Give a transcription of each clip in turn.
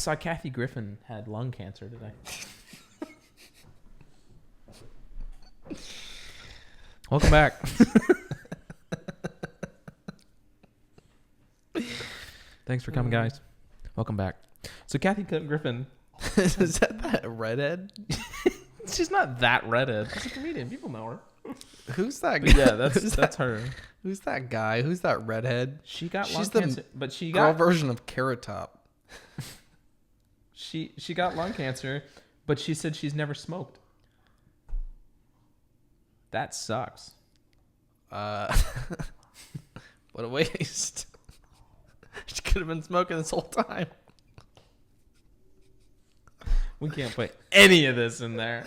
saw Kathy Griffin had lung cancer today. Welcome back. Thanks for coming, guys. Welcome back. So Kathy Griffin. Is that redhead? She's not that redhead. She's a comedian. People know her. Who's that guy? Yeah, that's her. Who's that guy? Who's that redhead? She got lung She's cancer, but she girl got version of Carrot Top. she got lung cancer, but she said she's never smoked. That sucks. What a waste. She could have been smoking this whole time. We can't put any of this in there.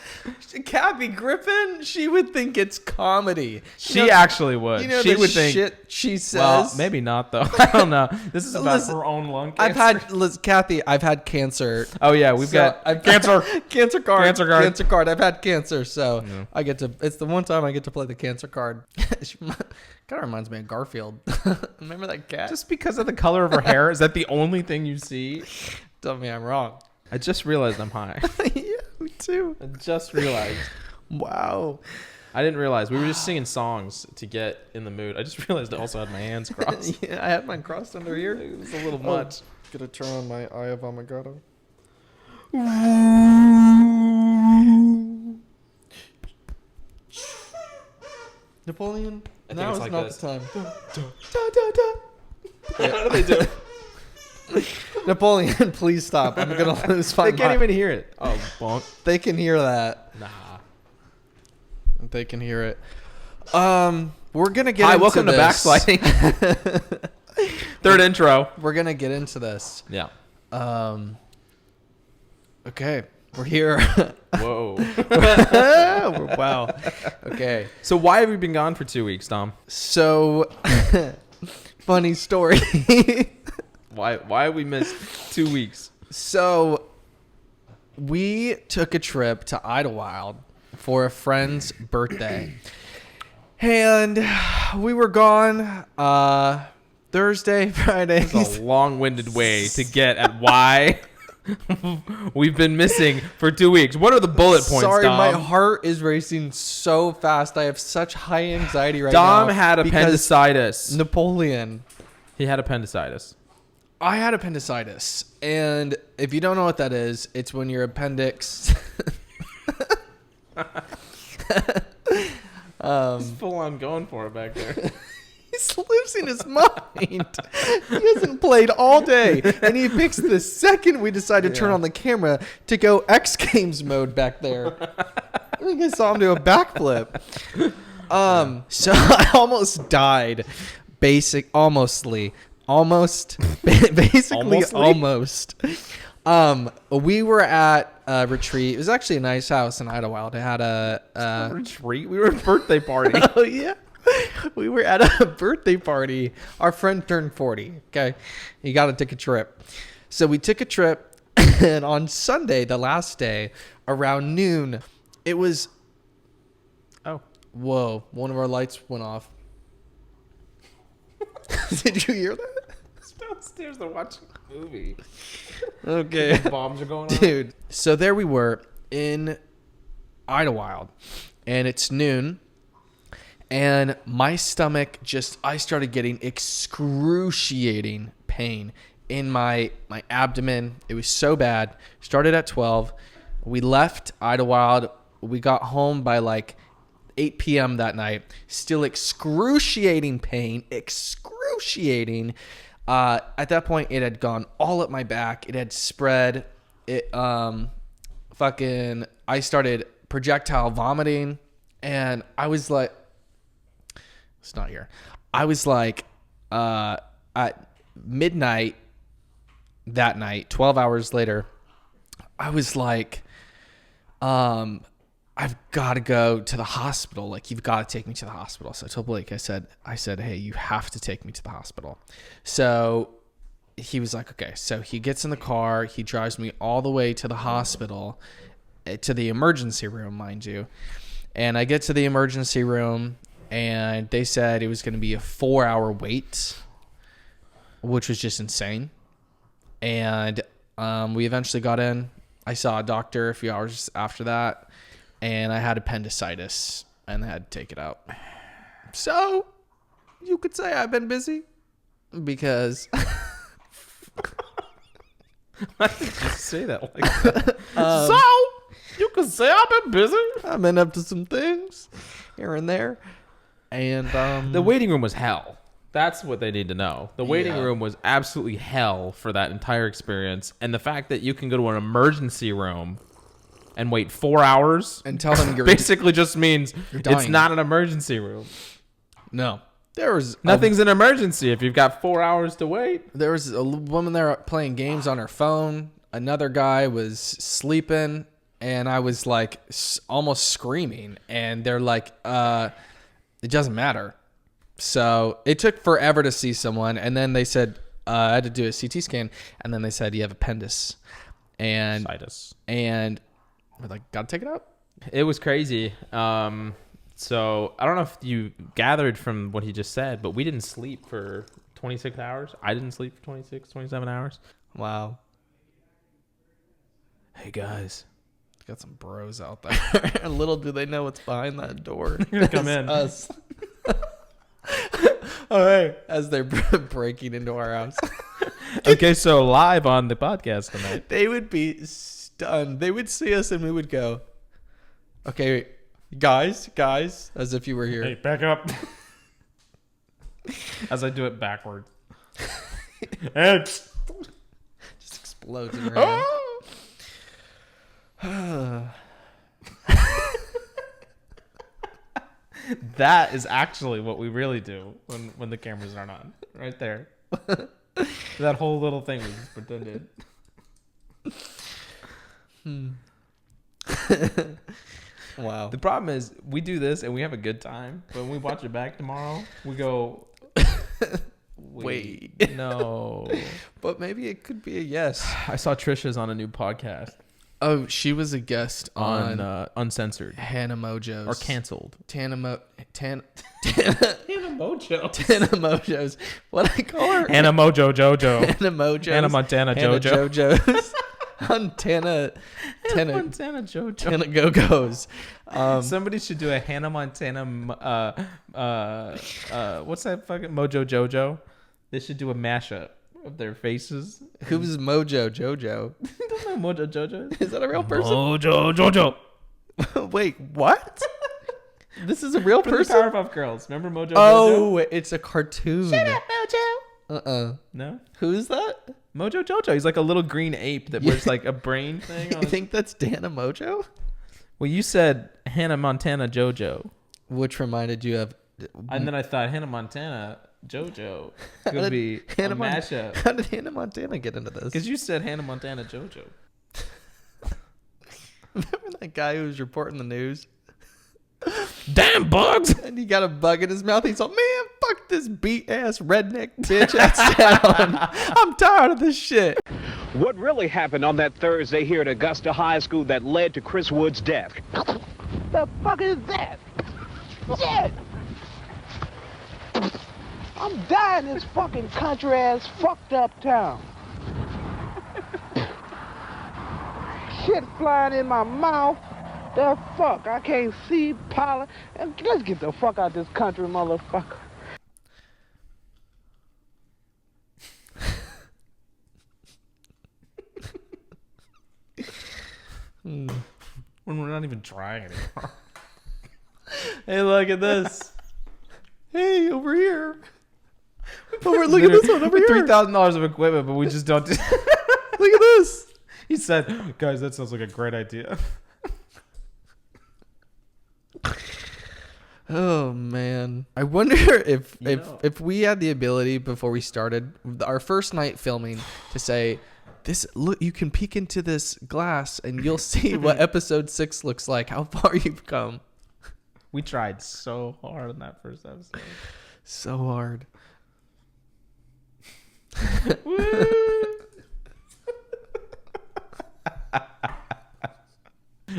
Kathy Griffin, she would think it's comedy. She actually would. You know she the would think. shit she says. Well, maybe not though. I don't know. This is about Listen, her own lung cancer. Kathy, I've had cancer. Oh yeah, we've got cancer. Cancer card. Cancer card. Cancer card. I've had cancer, so Yeah. I get to. It's the one time I get to play the cancer card. Kind of reminds me of Garfield. Remember that cat? Just because of the color of her hair, is that the only thing you see? Tell me I'm wrong. I just realized I'm high. Yeah, me too. I just realized. Wow. I didn't realize. We were just singing songs to get in the mood. I just realized I also had my hands crossed. Yeah, I had mine crossed under here. It was a little much. Gonna turn on my Eye of Amagato. Napoleon. think Now it's is like not this. the time. How do they do it? Napoleon, please stop. I'm gonna lose my They can't mind. even hear it. Oh, bonk. They can hear that. Nah. They can hear it. We're gonna get. Hi, into welcome to this. Backsliding. Third intro. We're gonna get into this. Yeah. Okay, we're here. Whoa. Wow. Okay. So why have we been gone for 2 weeks, Dom? So, funny story. Why have we missed 2 weeks? So, we took a trip to Idlewild for a friend's birthday. And we were gone Thursday, Friday. It's a long-winded way to get at why we've been missing for 2 weeks. What are the bullet points, Sorry, Dom? my heart is racing so fast. I have such high anxiety right now. Dom had because appendicitis. Napoleon. He had appendicitis. I had appendicitis. And if you don't know what that is, it's when your appendix... He's full on going for it back there. He's losing his mind. He hasn't played all day. And he picks the second we decide to turn on the camera to go X Games mode back there. I think I saw him do a backflip. So I almost died. Basically almost. We were at a retreat. It was actually a nice house in Idlewild. It had a retreat. We were at a birthday party. Oh yeah. We were at a birthday party. Our friend turned 40. Okay. He got to take a trip. So we took a trip, and on Sunday, the last day, around noon, it was. Oh. Whoa. One of our lights went off. Did you hear that? Downstairs, they're watching a movie. Okay. Bombs are going on. Dude. So there we were in Idlewild, and it's noon. And my stomach I started getting excruciating pain in my abdomen. It was so bad. Started at 12. We left Idlewild. We got home by like 8 p.m. that night. Still excruciating pain. Excruciating. At that point, it had gone all up my back. It had spread. I started projectile vomiting. And I was like, it's not here. I was like, at midnight that night, 12 hours later, I was like, I've got to go to the hospital. Like, you've got to take me to the hospital. So I told Blake, I said, hey, you have to take me to the hospital. So he was like, okay. So he gets in the car. He drives me all the way to the hospital, to the emergency room, mind you. And I get to the emergency room, and they said it was going to be a 4-hour wait, which was just insane. And We eventually got in. I saw a doctor a few hours after that, and I had appendicitis, and I had to take it out. So, you could say I've been busy, because... Why did you say that like that? So, you could say I've been busy. I've been up to some things here and there. And the waiting room was hell. That's what they need to know. The waiting Yeah. room was absolutely hell for that entire experience. And the fact that you can go to an emergency room and wait 4 hours and tell them you're basically just means you're it's dying. not an emergency room. No. There was Nothing's an emergency if you've got 4 hours to wait. There was a woman there playing games on her phone. Another guy was sleeping, and I was like almost screaming. And they're like, it doesn't matter. So it took forever to see someone. And then they said, I had to do a CT scan. And then they said, you have appendix. And we're like, gotta take it out. It was crazy. So I don't know if you gathered from what he just said, but we didn't sleep for 26 hours. I didn't sleep for 26, 27 hours. Wow. Hey, guys. Got some bros out there. Little do they know what's behind that door. Come in. Us. All right. As they're breaking into our house. Okay, so live on the podcast tonight. They would be stunned. They would see us and we would go, okay, guys, as if you were here. Hey, back up. As I do it backwards. Just explodes in your hand. That is actually what we really do when the cameras aren't on. Right there. That whole little thing we just pretended. Wow. The problem is we do this and we have a good time, but when we watch it back tomorrow, we go, Wait. No. But maybe it could be a yes. I saw Trisha's on a new podcast Oh, she was a guest on on Uncensored Hannah Mojo's. or canceled. Hannah Mojo. Mojo's. What I call her? Hannah Mojo Jojo. Hannah Mojo's. Hannah Montana Hannah Jojo. JoJo's. Montana Jojo. Hannah Go-Go's. Somebody should do a Hannah Montana. What's that fucking Mojo Jojo? They should do a mashup of their faces. Who's Mojo Jojo? You don't know Mojo Jojo? Is that a real person? Mojo Jojo. Wait, what? This is a real From the person? Powerpuff Girls. Remember Mojo Jojo? Oh, it's a cartoon. Shut up, Mojo. No? Who's that? Mojo Jojo. He's like a little green ape that wears like a brain thing. You think that's Dana Mojo? Well, you said Hannah Montana Jojo. Which reminded you of... And then I thought Hannah Montana Jojo could be a mashup. How did Hannah Montana get into this? Because you said Hannah Montana Jojo. Remember that guy who was reporting the news? Damn bugs! And he got a bug in his mouth. He's like, man, fuck this beat-ass redneck bitch ass town. I'm tired of this shit. What really happened on that Thursday here at Augusta High School that led to Chris Wood's death? The fuck is that? Shit! I'm dying in this fucking country-ass fucked up town. Shit flying in my mouth. The fuck, I can't see pollen. Let's get the fuck out this country, motherfucker. When we're not even trying anymore. Hey, look at this. Hey, over here. Look at this one over here. $3,000 of equipment, but we just don't do. Look at this. He said, guys, that sounds like a great idea. Oh man, I wonder if we had the ability before we started our first night filming to say, "This look, you can peek into this glass and you'll see what episode 6 looks like. How far you've come." We tried so hard on that first episode. So hard.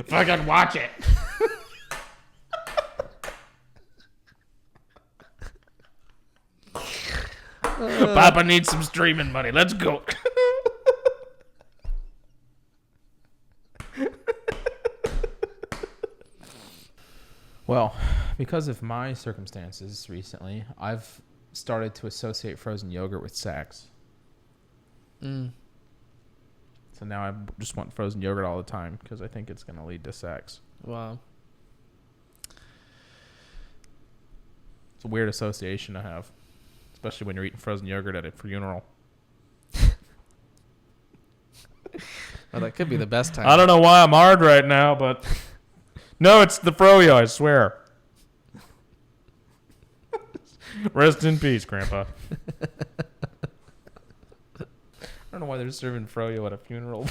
Fucking watch it. Papa needs some streaming money. Let's go. Well, because of my circumstances recently, I've started to associate frozen yogurt with sex. Mm. So now I just want frozen yogurt all the time because I think it's going to lead to sex. Wow. It's a weird association to have, especially when you're eating frozen yogurt at a funeral. Well, that could be the best time. I don't know why I'm hard right now, but no, it's the Froyo, I swear. Rest in peace, Grandpa. I don't know why they're serving Froyo at a funeral.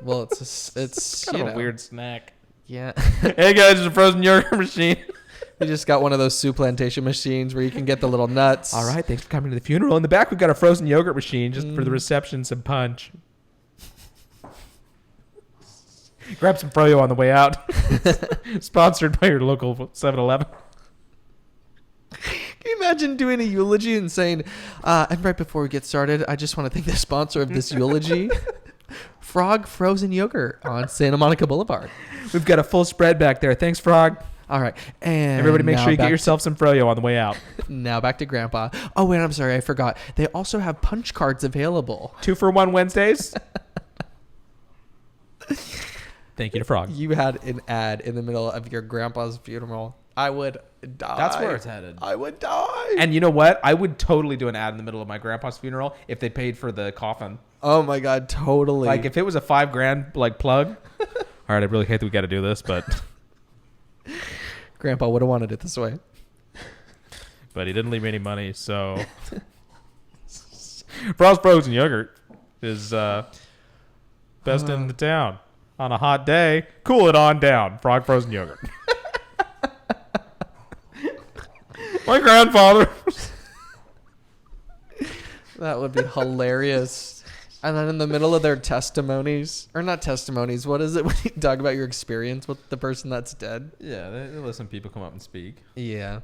Well, it's kind of a weird snack. Yeah. Hey guys, there's a frozen yogurt machine. You just got one of those supplantation machines where you can get the little nuts. All right, thanks for coming to the funeral. In the back, we've got a frozen yogurt machine just for the reception, some punch. Grab some Froyo on the way out. Sponsored by your local 7-Eleven. Can you imagine doing a eulogy and saying, and right before we get started, I just want to thank the sponsor of this eulogy, Frog Frozen Yogurt on Santa Monica Boulevard. We've got a full spread back there. Thanks, Frog. All right. And everybody make sure you back get yourself some Froyo on the way out. Now back to Grandpa. Oh, wait, I'm sorry. I forgot. They also have punch cards available. 2-for-1 Wednesdays. Thank you to Frog. You had an ad in the middle of your grandpa's funeral. I would die. That's where it's headed. I would die. And you know what? I would totally do an ad in the middle of my grandpa's funeral if they paid for the coffin. Oh my God, totally. Like if it was a $5,000 like plug. All right, I really hate that we got to do this, but Grandpa would have wanted it this way. But he didn't leave me any money, so Frost Frozen Yogurt is best in the town. On a hot day, cool it on down. Frog Frozen Yogurt. My grandfather. That would be hilarious. And then in the middle of their testimonies, or not testimonies, what is it when you talk about your experience with the person that's dead? Yeah, they listen to people come up and speak. Yeah.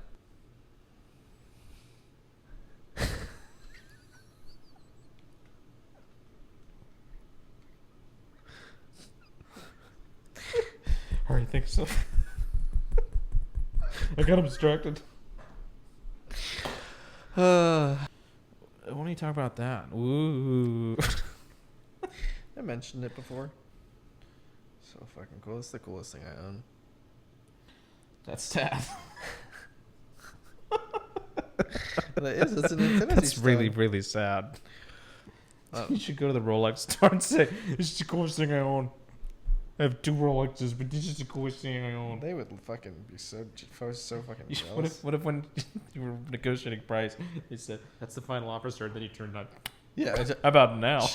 All right, thanks so. I got distracted. Why don't you talk about that? Ooh. I mentioned it before. So fucking cool. It's the coolest thing I own. That's sad. It is. It's an infinity That's stone. really, really sad. You should go to the Rolex store and say, "This is the coolest thing I own. I have 2 Rolexes, but this is the coolest thing I own." They would fucking be so fucking jealous. What if when you were negotiating price, they said, "That's the final offer, sir," then you turned on. Yeah. How about now?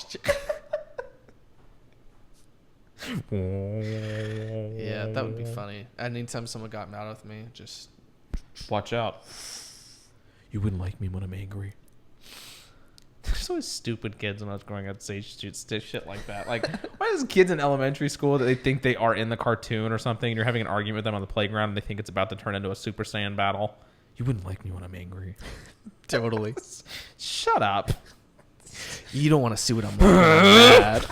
Yeah, that would be funny. Anytime someone got mad with me, just watch out. You wouldn't like me when I'm angry. There's always stupid kids when I was growing up say shit like that. Like, why does kids in elementary school that they think they are in the cartoon or something, and you're having an argument with them on the playground, and they think it's about to turn into a Super Saiyan battle? You wouldn't like me when I'm angry. totally. Shut up. You don't want to see what I'm mad.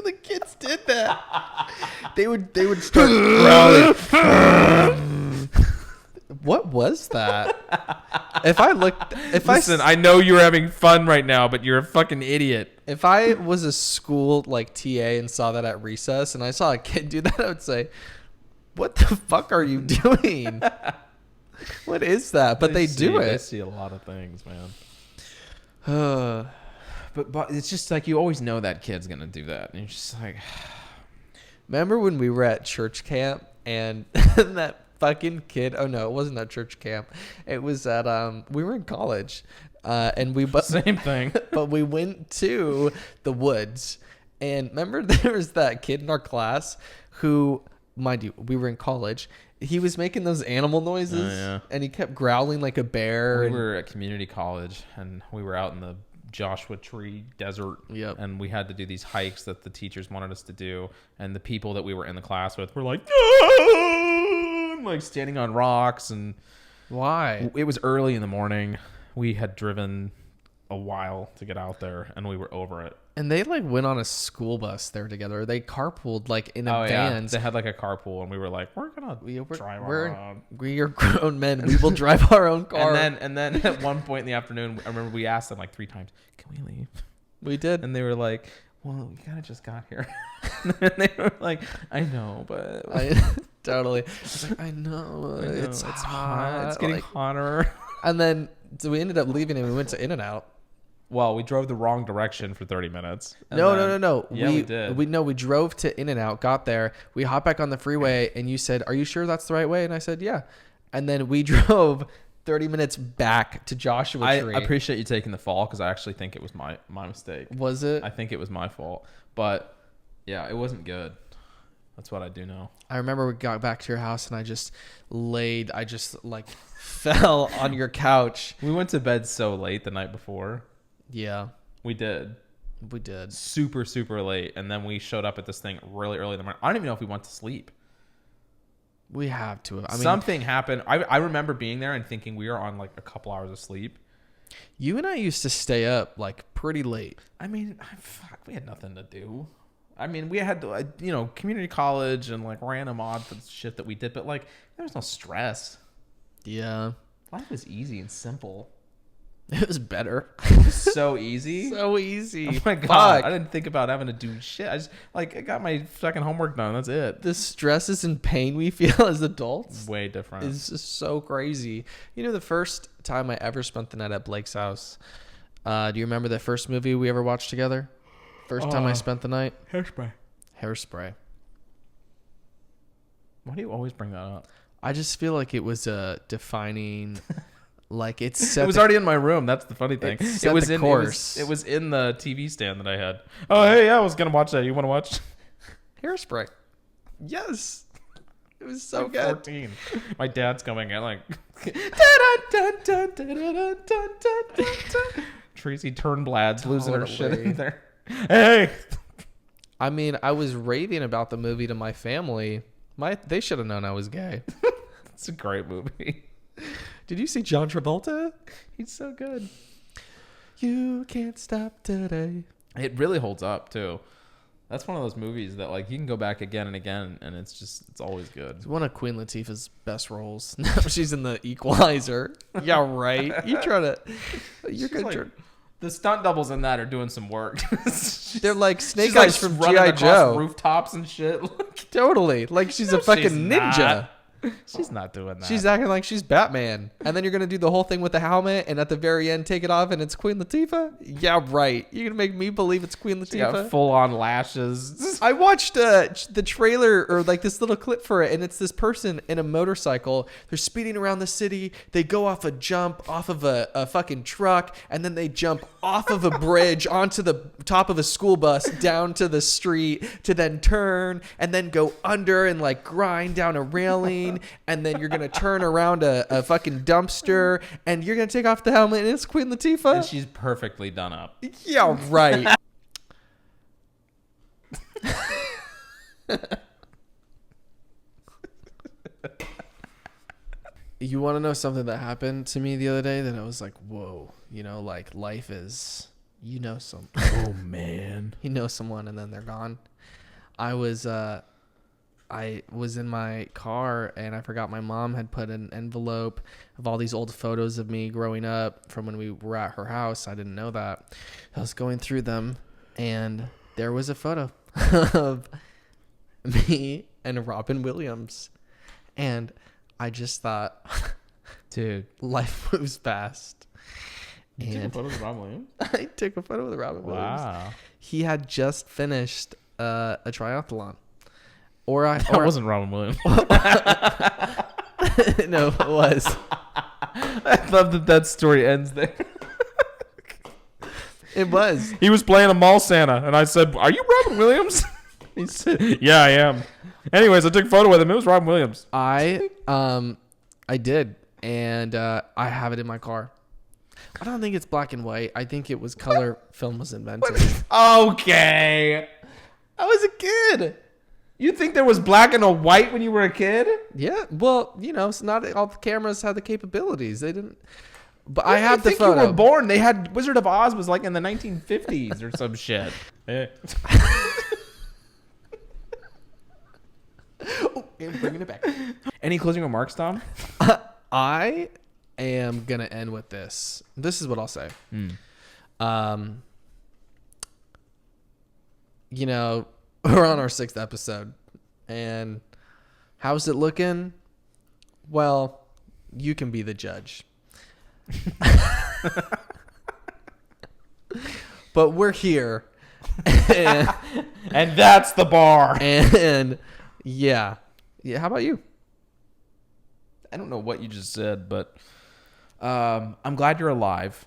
The kids did that. They would start growling. What was that? Listen, I know you're having fun right now, but you're a fucking idiot. If I was a school like TA and saw that at recess and I saw a kid do that, I would say, "What the fuck are you doing? What is that?" But they do it. They see a lot of things, man. But it's just like you always know that kid's gonna do that, and you're just like, remember when we were at church camp and that fucking kid? Oh no, it wasn't at church camp. It was at we were in college, and we same thing. But we went to the woods, and remember there was that kid in our class who, mind you, we were in college. He was making those animal noises, and he kept growling like a bear. We were at community college, and we were out in the Joshua Tree Desert, and we had to do these hikes that the teachers wanted us to do, and the people that we were in the class with were like, like standing on rocks. And why? It was early in the morning. We had driven a while to get out there, and we were over it, And they like went on a school bus there together. They carpooled like in a van. They had like a carpool, and we were like, we're gonna drive our own. We are grown men. We will drive our own car. And then at one point in the afternoon, I remember we asked them like 3 times, "Can we leave?" We did, and they were like, "Well, we kind of just got here." And they were like, "I know, but totally." I was like, I know. It's hot. It's getting hotter. And then so we ended up leaving, and we went to In-N-Out. Well, we drove the wrong direction for 30 minutes. No. Yeah, we did. We drove to In-N-Out, got there. We hopped back on the freeway, and you said, "Are you sure that's the right way?" And I said, "Yeah." And then we drove 30 minutes back to Joshua Tree. I appreciate you taking the fall because I actually think it was my mistake. Was it? I think it was my fault. But, yeah, it wasn't good. That's what I do know. I remember we got back to your house, and I just fell on your couch. We went to bed so late the night before. Yeah. We did. Super, super late. And then we showed up at this thing really early in the morning. I don't even know if we went to sleep. We have to. Something happened. I remember being there and thinking we were on like a couple hours of sleep. You and I used to stay up like pretty late. I mean, we had nothing to do. I mean, we had community college and like random odd shit that we did, but like there was no stress. Yeah. Life was easy and simple. It was better. So easy. So easy. Oh my God. I didn't think about having to do shit. I just I got my fucking homework done. That's it. The stresses and pain we feel as adults way different. Is just so crazy. You know, the first time I ever spent the night at Blake's house, do you remember the first movie we ever watched together? First time I spent the night? Hairspray. Why do you always bring that up? I just feel like it was a defining... Like it was already in my room. That's the funny thing. It was in the TV stand that I had. Oh, hey, I was gonna watch that. You want to watch Hairspray? Yes, it was so good. 14. My dad's coming in like Tracy Turnblad's losing her shit in there. Hey, I mean, I was raving about the movie to my family. They should have known I was gay. It's a great movie. Did you see John Travolta? He's so good. You can't stop today. It really holds up too. That's one of those movies that like you can go back again and again, and it's always good. It's one of Queen Latifah's best roles. Now she's in The Equalizer. Yeah, right. You're good. The stunt doubles in that are doing some work. They're like Snake Eyes from G.I. Joe. Rooftops and shit. Totally. Like she's a fucking ninja. She's not doing that. She's acting like she's Batman. And then you're going to do the whole thing with the helmet and at the very end take it off and it's Queen Latifah? Yeah, right. You're going to make me believe it's Queen Latifah? She got full-on lashes. I watched the trailer or like this little clip for it, and it's this person in a motorcycle. They're speeding around the city. They go off a jump off of a fucking truck, and then they jump off of a bridge onto the top of a school bus down to the street to then turn and then go under and like grind down a railing. And then you're going to turn around a fucking dumpster and you're going to take off the helmet and it's Queen Latifah. And she's perfectly done up. Yeah, right. You want to know something that happened to me the other day that I was like, whoa, like life is, some. Oh, man. You know someone and then they're gone. I was in my car and I forgot my mom had put an envelope of all these old photos of me growing up from when we were at her house. I didn't know that. I was going through them and there was a photo of me and Robin Williams. And I just thought, dude, life moves fast. You took a photo with Robin Williams? I took a photo with Robin Williams. Wow. He had just finished a triathlon. That wasn't Robin Williams. No, it was. I love that story ends there. It was. He was playing a mall Santa, and I said, "Are you Robin Williams?" He said, "Yeah, I am." Anyways, I took a photo with him. It was Robin Williams. I did, and I have it in my car. I don't think it's black and white. I think it was color. Film was invented. Okay. I was a kid. You think there was black and a white when you were a kid? Yeah. Well, it's not all the cameras had the capabilities. They didn't. But I have the think photo. you were born. They had Wizard of Oz was like in the 1950s or some shit. Eh. Oh, I'm bringing it back. Any closing remarks, Tom? I am gonna end with this. This is what I'll say. You know, we're on our 6th episode, and how's it looking? Well, you can be the judge. But we're here, and that's the bar. And yeah. How about you? I don't know what you just said, but I'm glad you're alive.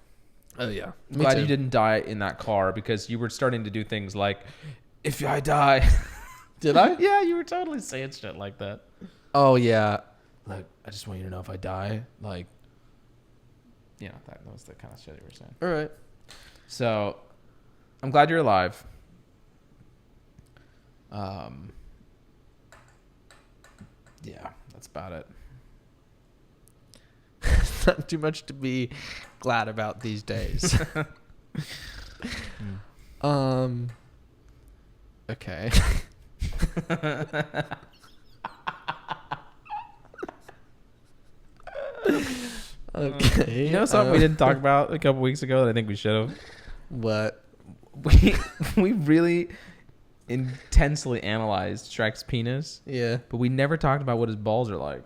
Oh yeah, I'm glad you didn't die in that car because you were starting to do things like, if I die. Did I? Yeah, you were totally saying shit like that. Oh yeah. Look, I just want you to know if I die, like, you know, that was the kind of shit you were saying. All right. So, I'm glad you're alive. Yeah, that's about it. Not too much to be glad about these days. Okay. Okay. You know something we didn't talk about a couple weeks ago that I think we should have? What? We really intensely analyzed Shrek's penis, Yeah. but we never talked about what his balls are like.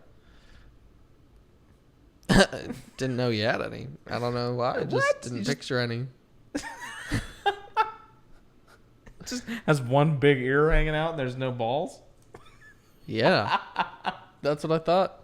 Didn't know you had any. I don't know why. I just didn't picture any. Just has one big ear hanging out and there's no balls? Yeah. That's what I thought.